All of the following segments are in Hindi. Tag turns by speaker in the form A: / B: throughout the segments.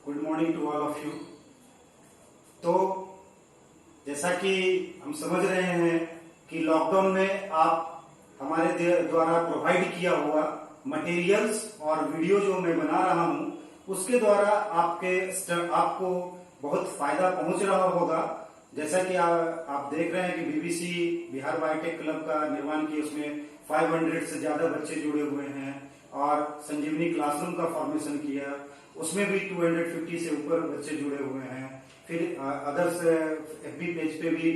A: Good morning to all of you. तो जैसा कि हम समझ रहे हैं कि लॉकडाउन में आप हमारे द्वारा प्रोवाइड किया हुआ मटेरियल्स और वीडियो जो मैं बना रहा हूं उसके द्वारा आपको बहुत फायदा पहुंच रहा होगा। जैसा कि आप देख रहे हैं कि बीबीसी बिहार बायोटेक क्लब का निर्माण किया, उसमें 500 से ज्यादा बच्चे जुड़े हुए हैं और संजीवनी क्लासरूम का फॉर्मेशन किया, उसमें भी 250 से ऊपर बच्चे जुड़े हुए हैं। फिर अदर्स एफबी पेज पे भी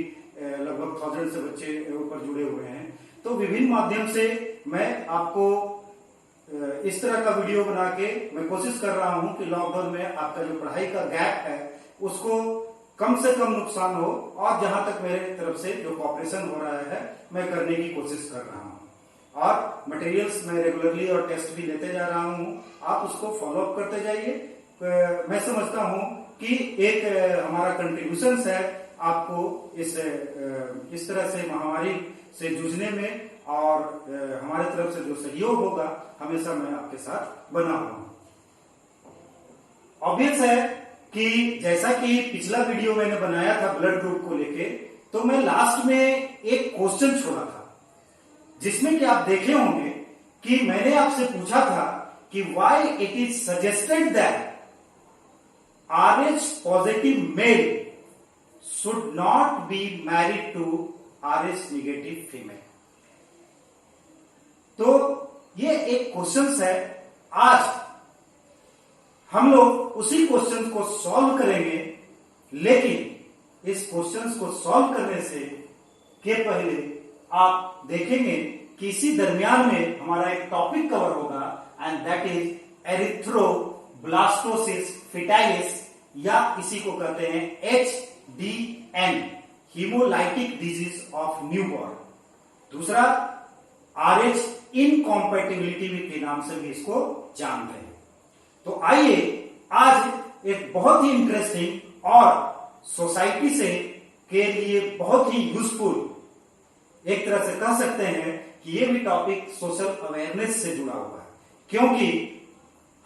A: लगभग 1000 से बच्चे ऊपर जुड़े हुए हैं। तो विभिन्न माध्यम से मैं आपको इस तरह का वीडियो बना के मैं कोशिश कर रहा हूं कि लॉकडाउन में आपका जो पढ़ाई का गैप है उसको कम से कम नुकसान हो, और जहां तक मेरे तरफ से जो कॉपरेशन हो रहा है मैं करने की कोशिश कर रहा हूं। और मटेरियल्स मैं रेगुलरली और टेस्ट भी लेते जा रहा हूं, आप उसको फॉलो अप करते जाइए। मैं समझता हूं कि एक हमारा कंट्रीब्यूशन है आपको इस तरह से महामारी से जूझने में, और हमारे तरफ से जो सहयोग होगा हमेशा मैं आपके साथ बना हुआ हूं। ऑब्वियस है कि जैसा कि पिछला वीडियो मैंने बनाया था ब्लड ग्रुप को लेके, तो मैं लास्ट में एक क्वेश्चन छोड़ा था जिसमें कि आप देखे होंगे कि मैंने आपसे पूछा था कि why it is suggested that RH positive male should not be married to RH negative female. तो ये एक क्वेश्चन है। आज हम लोग उसी क्वेश्चन को सॉल्व करेंगे, लेकिन इस क्वेश्चन को सॉल्व करने से के पहले आप देखेंगे कि इसी दरमियान में हमारा एक टॉपिक कवर होगा, एंड दैट इज एरिथ्रोब्लास्टोसिस फीटाइलिस, या इसी को कहते हैं HDN, haemolytic disease of newborn. दूसरा RH इनकॉम्पैटिबिलिटी के नाम से भी इसको जानते हैं। तो आइए आज एक बहुत ही इंटरेस्टिंग और सोसाइटी से के लिए बहुत ही यूजफुल, एक तरह से कह सकते हैं कि ये भी टॉपिक सोशल अवेयरनेस से जुड़ा हुआ है, क्योंकि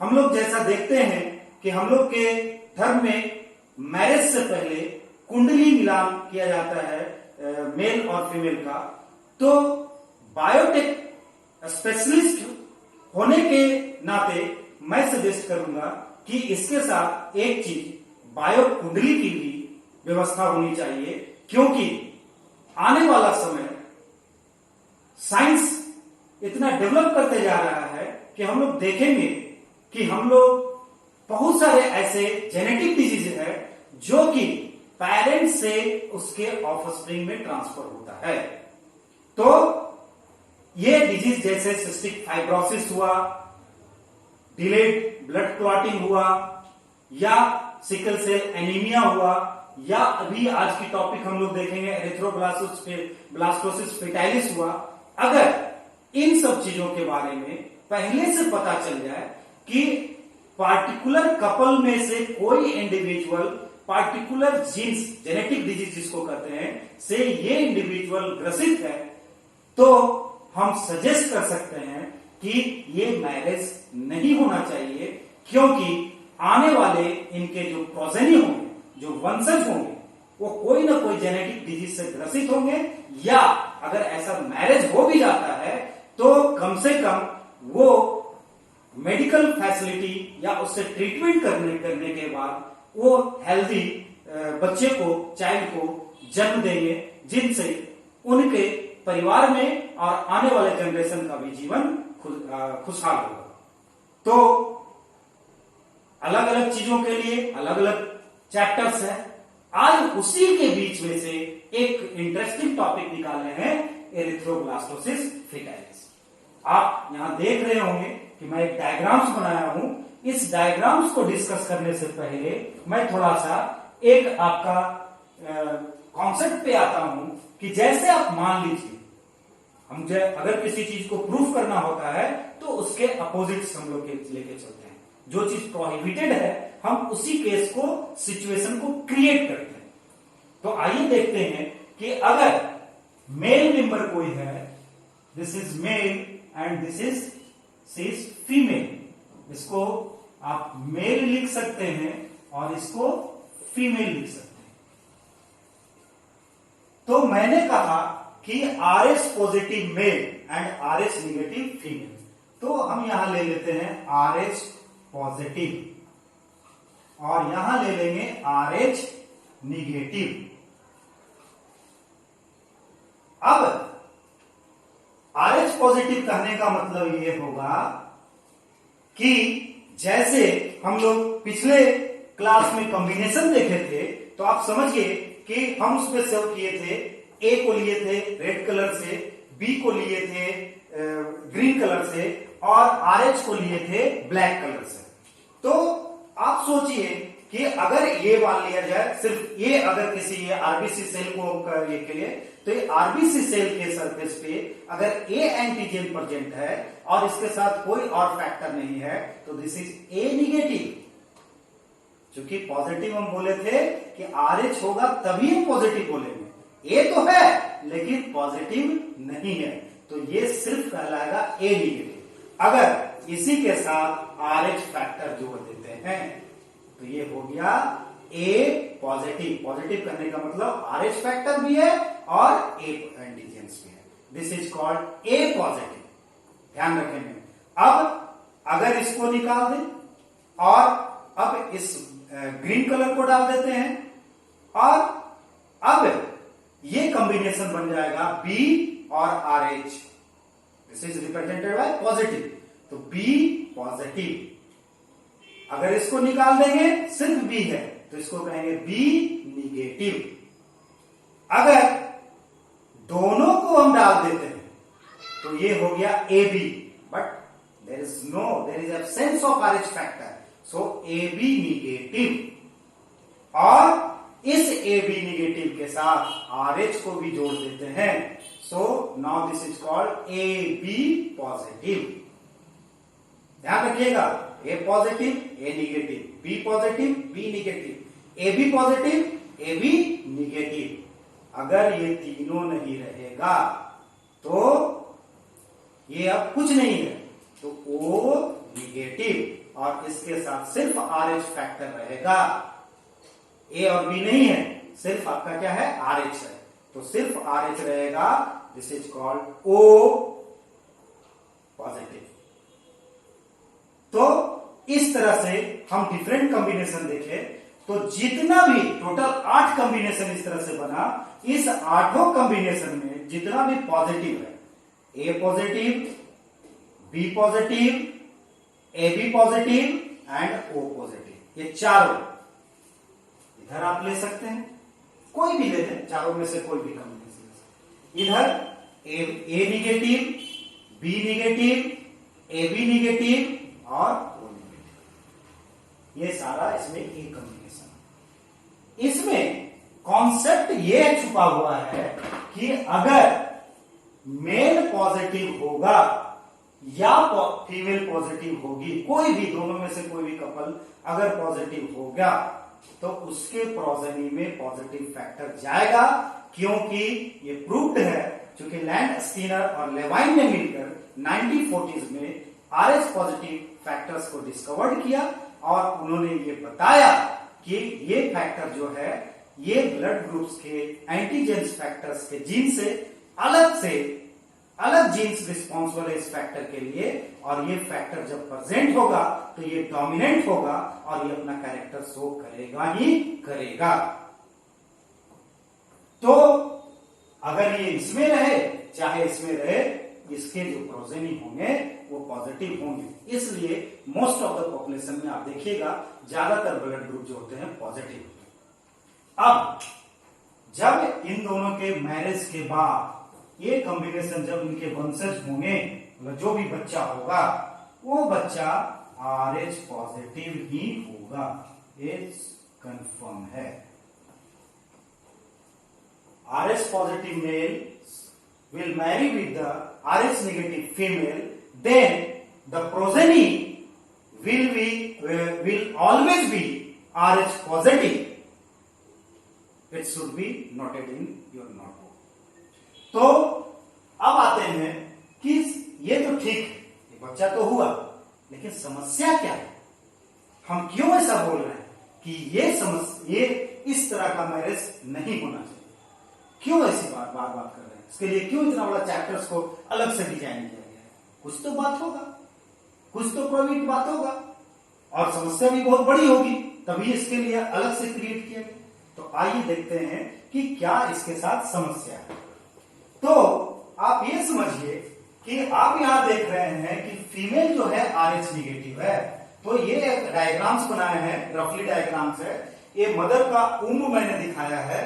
A: हम लोग जैसा देखते हैं कि हम लोग के धर्म में मैरिज से पहले कुंडली मिलान किया जाता है मेल और फीमेल का। तो बायोटेक स्पेशलिस्ट होने के नाते मैं सजेस्ट करूंगा कि इसके साथ एक चीज बायो कुंडली की भी व्यवस्था होनी चाहिए, क्योंकि आने वाला समय साइंस इतना डेवलप करते जा रहा है कि हम लोग देखेंगे कि हम लोग बहुत सारे ऐसे जेनेटिक डिजीज है जो कि पेरेंट्स से उसके ऑफस्प्रिंग में ट्रांसफर होता है। तो ये डिजीज जैसे सिस्टिक फाइब्रोसिस हुआ, डिलेड ब्लड क्लॉटिंग हुआ, या सिकल सेल एनीमिया हुआ, या अभी आज की टॉपिक हम लोग देखेंगे एरिथ्रोब्लास्टोसिस फीटाइलिस हुआ। अगर इन सब चीजों के बारे में पहले से पता चल जाए कि पार्टिकुलर कपल में से कोई individual particular genes, genetic disease जिसको कहते हैं, से ये इंडिविजुअल ग्रसित है, तो हम सजेस्ट कर सकते हैं कि ये मैरिज नहीं होना चाहिए, क्योंकि आने वाले इनके जो प्रोजेनी होंगे, जो वंशज होंगे, वो कोई ना कोई जेनेटिक डिजीज से ग्रसित होंगे, या अगर ऐसा मैरिज हो भी जाता है तो कम से कम वो मेडिकल फैसिलिटी या उससे ट्रीटमेंट करने के बाद वो हेल्दी बच्चे को, चाइल्ड को जन्म देंगे, जिनसे उनके परिवार में और आने वाले जनरेशन का भी जीवन खुशहाल होगा। तो अलग अलग चीजों के लिए अलग अलग चैप्टर्स हैं। आज उसी के बीच में से एक इंटरेस्टिंग टॉपिक निकाले हैं, एरिथ्रोब्लास्टोसिस फीटाइलिस। आप यहां देख रहे होंगे कि मैं एक डायग्राम्स बनाया हूं। इस डायग्राम्स को डिस्कस करने से पहले मैं थोड़ा सा एक आपका कॉन्सेप्ट पे आता हूं कि जैसे आप मान लीजिए मुझे अगर किसी चीज को प्रूफ करना होता है तो उसके अपोजिट्स हम लोग लेके चलते हैं। जो चीज प्रोहिबिटेड है हम उसी केस को, सिचुएशन को क्रिएट करते हैं। तो आइए देखते हैं कि अगर मेल मेंबर कोई है, this is male and this is female, इसको आप मेल लिख सकते हैं और इसको फीमेल लिख सकते हैं। तो मैंने कहा कि RH positive male and RH negative female, तो हम यहां ले लेते हैं RH पॉजिटिव और यहां ले लेंगे RH निगेटिव। अब RH पॉजिटिव कहने का मतलब ये होगा कि जैसे हम लोग पिछले क्लास में कॉम्बिनेशन देखे थे, तो आप समझिए कि हम उसमें सेव किए थे, ए को लिए थे रेड कलर से, बी को लिए थे ग्रीन कलर से और RH को लिए थे ब्लैक कलर से। तो आप सोचिए कि अगर ये मान लिया जाए, सिर्फ ये अगर किसी ये आरबीसी सेल को ये के लिए, तो ये आरबीसी सेल के सरफेस पे अगर ए एंटीजन प्रेजेंट है और इसके साथ कोई और फैक्टर नहीं है, तो दिस इज ए निगेटिव। क्योंकि पॉजिटिव हम बोले थे कि RH होगा तभी हम पॉजिटिव बोलेंगे, ए तो है लेकिन पॉजिटिव नहीं है, तो ये सिर्फ कहलाएगा ए निगेटिव। अगर इसी के साथ RH फैक्टर जोड़ देते हैं तो ये हो गया ए पॉजिटिव। पॉजिटिव करने का मतलब RH फैक्टर भी है और ए एंटीजेंस भी है, this is called a positive. ध्यान रखेंगे। अब अगर इसको निकाल दें और अब इस ग्रीन कलर को डाल देते हैं और अब ये कॉम्बिनेशन बन जाएगा B और RH, this is represented by positive, तो B पॉजिटिव। अगर इसको निकाल देंगे सिर्फ B है तो इसको कहेंगे B निगेटिव। अगर दोनों को हम डाल देते हैं तो ये हो गया AB, but there is absence of RH factor, so AB negative. और इस AB निगेटिव के साथ RH को भी जोड़ देते हैं, so now this is called AB positive. ध्यान रखिएगा, A positive A negative, B positive B negative, AB positive AB negative. अगर ये तीनों नहीं रहेगा तो ये अब कुछ नहीं है, तो O निगेटिव और इसके साथ सिर्फ RH फैक्टर रहेगा। A और B नहीं है, सिर्फ आपका क्या है RH है, तो सिर्फ RH रहेगा, this is called O positive. तो इस तरह से हम डिफरेंट कॉम्बिनेशन देखे, तो जितना भी टोटल 8 कॉम्बिनेशन इस तरह से बना, इस 8 कॉम्बिनेशन में जितना भी पॉजिटिव है, A positive B positive AB positive and O positive, ये चारों इधर आप ले सकते हैं, कोई भी ले लें, चारों में से कोई भी कॉम्बिनेशन। इधर A negative B negative AB negative और O निगेटिव, ये सारा इसमें एक कॉम्बिनेशन। इसमें कॉन्सेप्ट ये छुपा हुआ है कि अगर मेल पॉजिटिव होगा या फीमेल पॉजिटिव होगी, कोई भी दोनों में से कोई भी कपल अगर पॉजिटिव होगा तो उसके प्रोजेनी में पॉजिटिव फैक्टर जाएगा, क्योंकि ये प्रूव्ड है, क्योंकि लैंड स्कीनर और लेवाइन ने मिलकर 1940s में RH पॉजिटिव फैक्टर्स को डिस्कवर्ड किया और उन्होंने ये बताया कि ये फैक्टर जो है ये ब्लड ग्रुप्स के एंटीजेंस फैक्टर्स के जीन से अलग जीन्स रिस्पॉन्सिबल है इस फैक्टर के लिए, और ये फैक्टर जब प्रेजेंट होगा तो ये डोमिनेंट होगा और ये अपना कैरेक्टर शो करेगा ही करेगा। तो अगर ये इसमें रहे चाहे इसमें रहे, इसके जो प्रोजेनी होंगे वो पॉजिटिव होंगे, इसलिए मोस्ट ऑफ द पॉपुलेशन में आप देखिएगा ज्यादातर ब्लड ग्रुप जो होते हैं पॉजिटिव होते हैं। अब जब इन दोनों के मैरिज के बाद ये कॉम्बिनेशन, जब इनके वंशज होंगे, मतलब जो भी बच्चा होगा वो बच्चा RH पॉजिटिव ही होगा, ये कंफर्म है। RH positive male will marry with the RH negative female, then the progeny will always be RH positive. It should be noted in your notebook. तो अब आते हैं कि ये तो ठीक है, ये बच्चा तो हुआ, लेकिन समस्या क्या है, हम क्यों ऐसा बोल रहे हैं? कि ये इस तरह का मैरिज नहीं होना चाहिए। क्यों ऐसी बात बार बार कर रहे हैं? इसके लिए क्यों इतना बड़ा चैप्टर्स को अलग से डिजाइन किया गया है? कुछ तो बात होगा, कुछ तो प्रॉफिट बात होगा, और समस्या भी बहुत बड़ी होगी, तभी इसके लिए अलग से क्रिएट किया गया। तो आइए देखते हैं कि क्या इसके साथ समस्या है। तो आप ये समझिए कि आप यहां देख रहे हैं कि फीमेल जो है RH निगेटिव है। तो ये डायग्राम्स बनाए हैं, रफली डायग्राम्स है। ये मदर का उम्ब मैंने दिखाया है।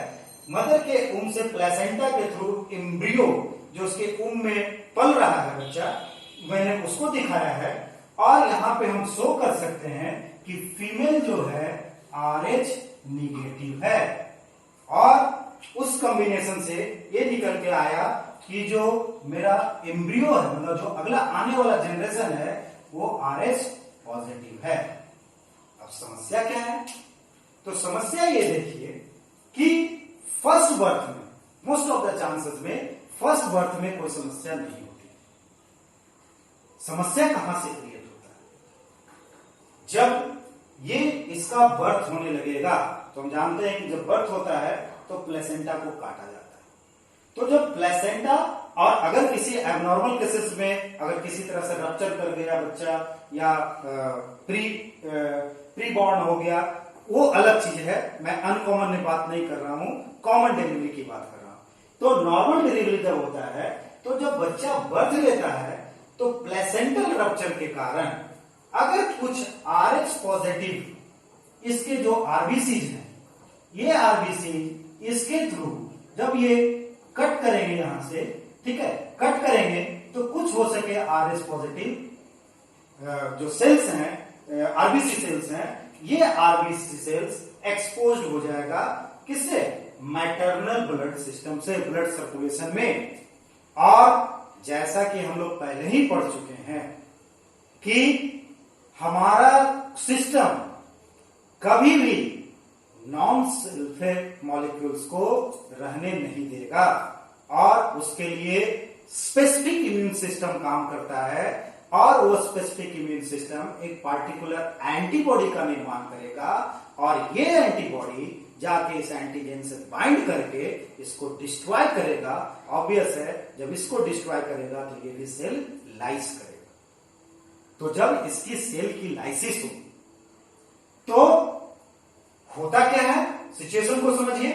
A: मदर के उम्ब से प्लेसेंटा के थ्रू एम्ब्रियो जो उसके उम्ब में पल रहा है बच्चा, मैंने उसको दिखाया है। और यहां पे हम शो कर सकते हैं कि फीमेल जो है RH निगेटिव है, और उस कॉम्बिनेशन से ये निकल के आया कि जो मेरा एम्ब्रियो है, मतलब जो अगला आने वाला जनरेशन है, वो RH पॉजिटिव है। अब समस्या क्या है? तो समस्या ये देखिए कि फर्स्ट बर्थ में, मोस्ट ऑफ द चांसेस में फर्स्ट बर्थ में कोई समस्या नहीं होती। समस्या कहां से क्रिएट होता है? जब ये इसका बर्थ होने लगेगा, तो हम जानते हैं कि जब बर्थ होता है तो प्लेसेंटा को काटा जाता है। तो जब प्लेसेंटा, और अगर किसी एबनॉर्मल केसेस में अगर किसी तरह से रप्चर कर गया बच्चा, या प्री बॉर्न हो गया, वो अलग चीज है। मैं अनकॉमन में बात नहीं कर रहा हूं, कॉमन डिलीवरी की बात कर रहा हूं। तो नॉर्मल डिलीवरी जब होता है, तो जब बच्चा बर्थ लेता है, तो प्लेसेंटल रप्चर के कारण अगर कुछ RH पॉजिटिव इसके जो आरबीसी हैं, ये आरबीसी इसके थ्रू जब ये कट करेंगे यहां से, ठीक है, कट करेंगे तो कुछ हो सके RH पॉजिटिव जो सेल्स हैं, आरबीसी सेल्स हैं, ये आरबीसी सेल्स एक्सपोज्ड हो जाएगा किससे? मैटरनल ब्लड सिस्टम से, ब्लड सर्कुलेशन में। और जैसा कि हम लोग पहले ही पढ़ चुके हैं कि हमारा सिस्टम कभी भी नॉन सेल्फ मॉलिक्यूल्स को रहने नहीं देगा, और उसके लिए स्पेसिफिक इम्यून सिस्टम काम करता है, और वो स्पेसिफिक इम्यून सिस्टम एक पार्टिकुलर एंटीबॉडी का निर्माण करेगा, और ये एंटीबॉडी जाके इस एंटीजन से बाइंड करके इसको डिस्ट्रॉय करेगा। ऑब्वियस है, जब इसको डिस्ट्रॉय करेगा तो ये भी सेल लाइस करेगा। तो जब इसकी सेल की लाइसिस हो, तो होता क्या है? सिचुएशन को समझिए।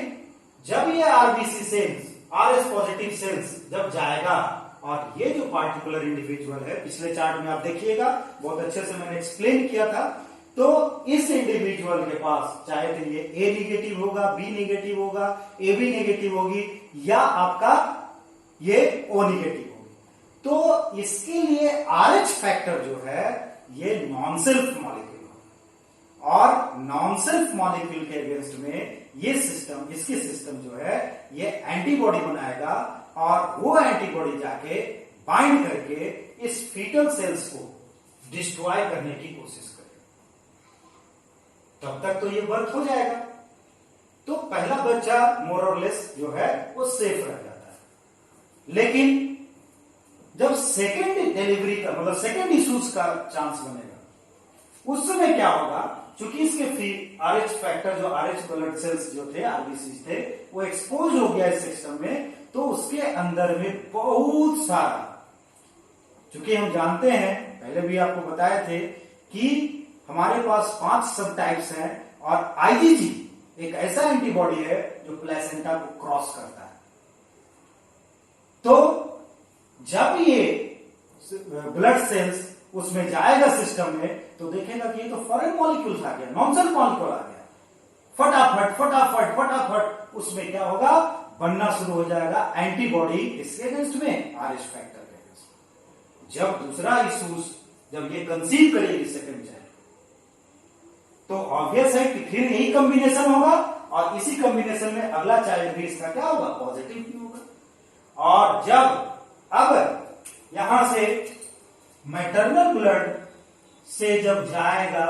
A: जब ये RBC cells, RH positive cells जब जाएगा, और ये जो पार्टिकुलर इंडिविजुअल है, पिछले चार्ट में आप देखिएगा, बहुत अच्छे से मैंने एक्सप्लेन किया था। तो इस इंडिविजुअल के पास चाहे तो ये A निगेटिव होगा, B निगेटिव होगा, AB निगेटिव होगी, या आपका ये O निगेटिव होगी। तो इसके लिए RH फैक्टर जो है ये नॉन सेल्फ मॉलिक्यूल, और नॉन सेल्फ मॉलिक्यूल के अगेंस्ट में ये सिस्टम, इसकी सिस्टम जो है ये एंटीबॉडी बनाएगा, और वो एंटीबॉडी जाके बाइंड करके इस फीटल सेल्स को डिस्ट्रॉय करने की कोशिश करेगा। तब तक तो ये बर्थ हो जाएगा, तो पहला बच्चा मोर और लेस जो है वो सेफ रह जाता है। लेकिन जब सेकेंड डिलीवरी का, मतलब सेकेंड इश्यूज का चांस बनेगा, उस समय क्या होगा? चूंकि इसके RH फैक्टर, जो RH ब्लड सेल्स जो थे, आरबीसी थे, वो एक्सपोज हो गया इस सिस्टम में, तो उसके अंदर में बहुत सारा, चूंकि हम जानते हैं, पहले भी आपको बताए थे कि हमारे पास 5 सब टाइप्स हैं, और IgG एक ऐसा एंटीबॉडी है जो प्लेसेंटा को क्रॉस करता है। तो जब ये ब्लड सेल्स उसमें जाएगा सिस्टम में, तो देखेगा कि ये तो फॉरेन मॉलिक्यूल आ गया, नॉन सेल्फ मॉलिक्यूल आ गया, फटाफट फटाफट फटाफट उसमें क्या होगा? बनना शुरू हो जाएगा एंटीबॉडी इसके अगेंस्ट में, RH फैक्टर के अगेंस्ट। जब दूसरा इशूज, जब ये कंसीव करेगी सेकंड चाइल्ड, तो ऑब्वियस है कि फिर यही कॉम्बिनेशन होगा, और इसी कॉम्बिनेशन में अगला चाइल्ड भी इसका क्या होगा? पॉजिटिव ही होगा। और जब अब यहां से मैटरनल ब्लड से जब जाएगा,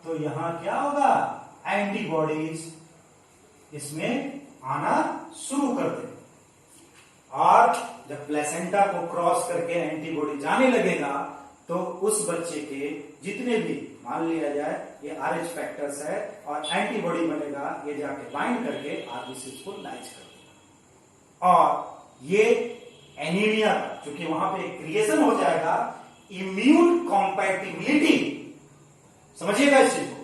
A: तो यहां क्या होगा? एंटीबॉडीज इसमें आना शुरू कर दे, और जब प्लेसेंटा को क्रॉस करके एंटीबॉडी जाने लगेगा, तो उस बच्चे के जितने भी मान लिया जाए ये RH फैक्टर्स है और एंटीबॉडी बनेगा, ये जाके बाइंड करके आरबीसी को लाइज कर देगा और ये एनीमिया क्योंकि वहां पे क्रिएशन हो जाएगा इम्यून कॉम्पैटिबिलिटी। समझिएगा इस चीज को,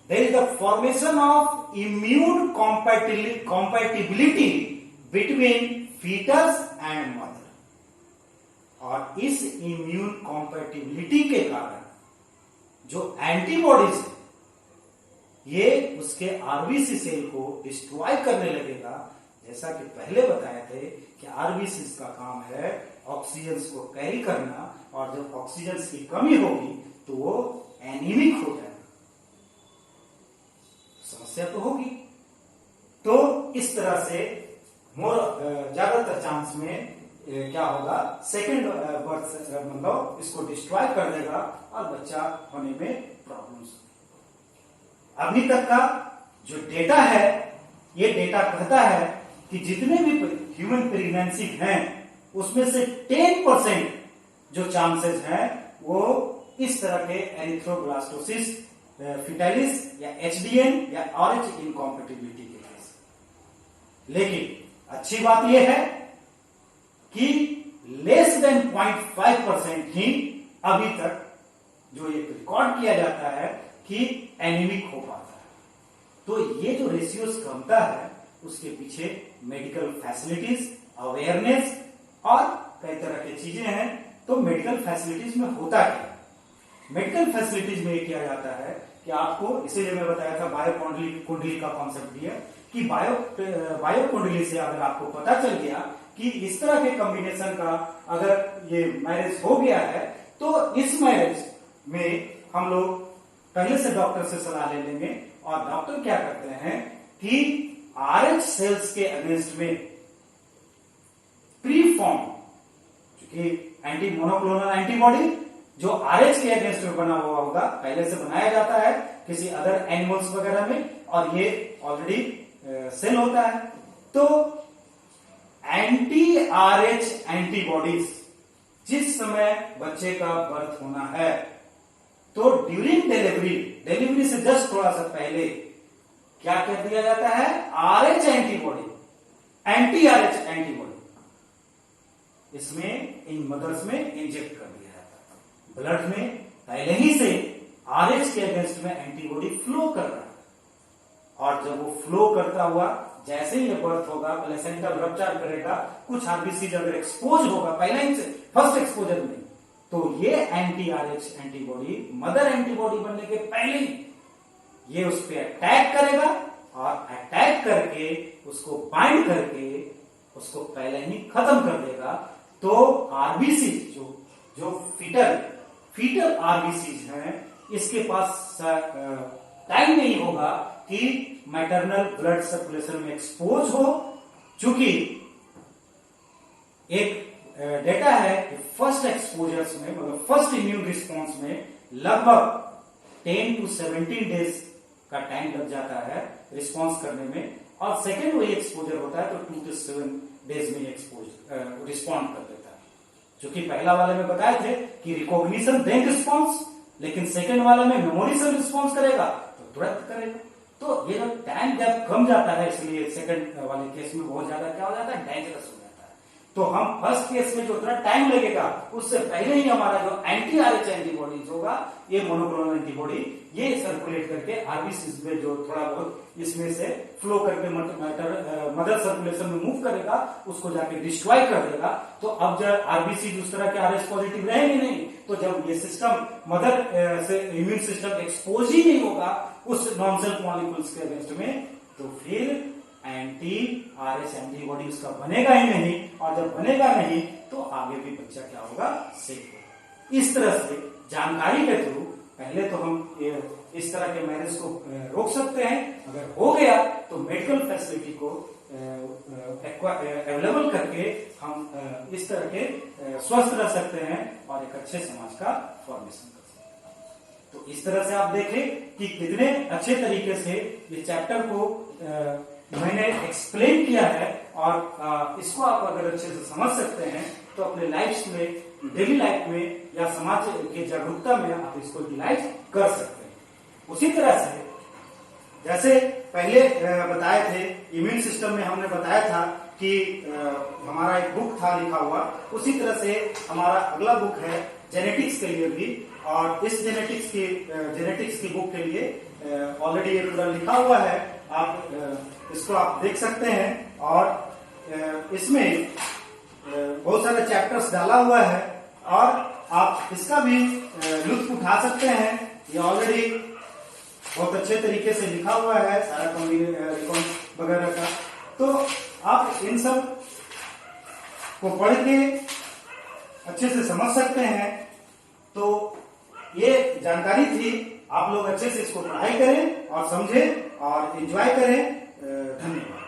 A: there is the formation of immune compatibility between foetus and mother और इस इम्यून कॉम्पैटिबिलिटी के कारण जो एंटीबॉडीज है ये उसके आरबीसी सेल को डिस्ट्रॉय करने लगेगा। जैसा कि पहले बताए थे कि आरबीसी का काम है ऑक्सीजन को कैरी करना और जब ऑक्सीजन की कमी होगी तो वो एनीमिक हो जाएगा, समस्या तो होगी। तो इस तरह से ज्यादातर चांस में क्या होगा, सेकेंड बर्थ मतलब इसको डिस्ट्रॉय कर देगा और बच्चा होने में प्रॉब्लम्स। अभी तक का जो डेटा है ये डेटा कहता है कि जितने भी ह्यूमन प्रेगनेंसी हैं उसमें से 10% जो चांसेस हैं वो इस तरह के एरिथ्रोब्लास्टोसिस फिटालिस या एचडीएन या RH इनकॉम्पेटिबिलिटी के केस। लेकिन अच्छी बात यह है कि लेस देन 0.5% ही अभी तक जो ये रिकॉर्ड किया जाता है कि एनीमिक हो पाता है। तो ये जो रेशियोस कमता है उसके पीछे मेडिकल फैसिलिटीज, अवेयरनेस और कई तरह की चीजें हैं। तो मेडिकल फैसिलिटीज में होता क्या, मेडिकल फैसिलिटीज में ये किया जाता है कि आपको, इसीलिए मैं बताया था बायो कुंडली का कॉन्सेप्ट भी है कि बायो कुंडली से अगर आपको पता चल गया कि इस तरह के कॉम्बिनेशन का अगर ये मैरिज हो गया है तो इस मैरिज में हम लोग पहले से डॉक्टर से सलाह ले लेंगे और डॉक्टर क्या करते हैं कि RH सेल्स के अगेंस्ट में प्री फॉर्म क्योंकि एंटी मोनोक्लोनल एंटीबॉडी जो RH के अगेंस्ट में बना हुआ होगा पहले से बनाया जाता है किसी अदर एनिमल्स वगैरह में और ये ऑलरेडी सेल होता है। तो एंटी RH एंटीबॉडीज जिस समय बच्चे का बर्थ होना है तो ड्यूरिंग डिलीवरी से जस्ट थोड़ा सा पहले क्या कर दिया जाता है, RH antibody, anti RH antibody इसमें इन मदर्स में इंजेक्ट कर दिया जाता है। ब्लड में पहले ही से RH के अगेंस्ट में एंटीबॉडी फ्लो कर रहा है और जब वो फ्लो करता हुआ जैसे ही ये बर्थ होगा प्लेसेंटल रप्चर करेगा, कुछ आरबीसी अगर एक्सपोज होगा पहले ही से फर्स्ट एक्सपोजर में तो ये anti RH antibody mother antibody बनने के पहले ही ये उस पर अटैक करेगा और अटैक करके उसको बाइंड करके उसको पहले ही खत्म कर देगा। तो आरबीसी जो फीटल आरबीसी हैं इसके पास टाइम नहीं होगा कि मैटरनल ब्लड सर्कुलेशन में एक्सपोज हो। चूंकि एक डेटा है कि फर्स्ट एक्सपोजर्स में मतलब फर्स्ट इम्यून रिस्पॉन्स में लगभग 10 to 17 डेज का टाइम लग जाता है रिस्पॉन्स करने में और सेकेंड वही एक्सपोजर होता है तो 2 to 7 डेज में एक्सपोज रिस्पॉन्ड कर देता है। क्योंकि पहला वाले में बताए थे कि रिकॉग्निशन देन रिस्पॉन्स, लेकिन सेकेंड वाले में मेमोरी से रिस्पॉन्स करेगा तो तुरंत करेगा। तो ये जो टाइम जब कम जाता है इसलिए सेकंड वाले केस में बहुत ज्यादा क्या हो जाता है, डेंजरस हो जाता है। तो हम फर्स्ट केस में जो उतना टाइम लगेगा उससे पहले ही हमारा जो एंटी RH एंटीबॉडीज होगा ये मोनोक्लोनल एंटीबॉडी ये सर्कुलेट करके आरबीसी में जो थोड़ा बहुत इसमें से फ्लो करके मदर सर्कुलेशन में मूव करेगा उसको जाके डिस्ट्रॉय कर देगा। तो अब जब आरबीसी उस तरह के RH पॉजिटिव रहेंगे नहीं तो जब ये सिस्टम मदर से इम्यून सिस्टम एक्सपोज ही नहीं होगा उस नॉन सेल्फ मॉलिक्यूल्स के अगेंस्ट में तो फिर एंटी RH एंटीबॉडी उसका बनेगा ही नहीं और जब बनेगा नहीं तो आगे भी बच्चा क्या होगा, सेफ होगा। इस तरह से जानकारी के थ्रू पहले तो हम इस तरह के मैरिज को रोक सकते हैं। अगर हो गया तो मेडिकल फैसिलिटी को अवेलेबल करके हम इस तरह के स्वस्थ रह सकते हैं और एक अच्छे समाज का फॉर्मेशन कर सकते हैं। तो इस तरह से आप देखें कि कितने अच्छे तरीके से ये चैप्टर को मैंने एक्सप्लेन किया है और इसको आप अगर अच्छे से समझ सकते हैं तो अपने लाइफ में डेली लाइफ में या समाज के जागरूकता में आप इसको यूटिलाइज कर सकते हैं। उसी तरह से जैसे पहले बताए थे इम्यून सिस्टम में हमने बताया था कि हमारा एक बुक था लिखा हुआ, उसी तरह से हमारा अगला बुक है जेनेटिक्स के लिए भी, और इस जेनेटिक्स की बुक के लिए ऑलरेडी ये पूरा लिखा हुआ है। आप इसको आप देख सकते हैं और इसमें बहुत सारे चैप्टर्स डाला हुआ है और आप इसका भी लुत्फ उठा सकते हैं। ये ऑलरेडी बहुत अच्छे तरीके से लिखा हुआ है सारा कॉम्बिनेशन वगैरह का, तो आप इन सब को पढ़ के अच्छे से समझ सकते हैं। तो ये जानकारी थी, आप लोग अच्छे से इसको पढ़ाई करें और समझें और एंजॉय करें। धन्यवाद।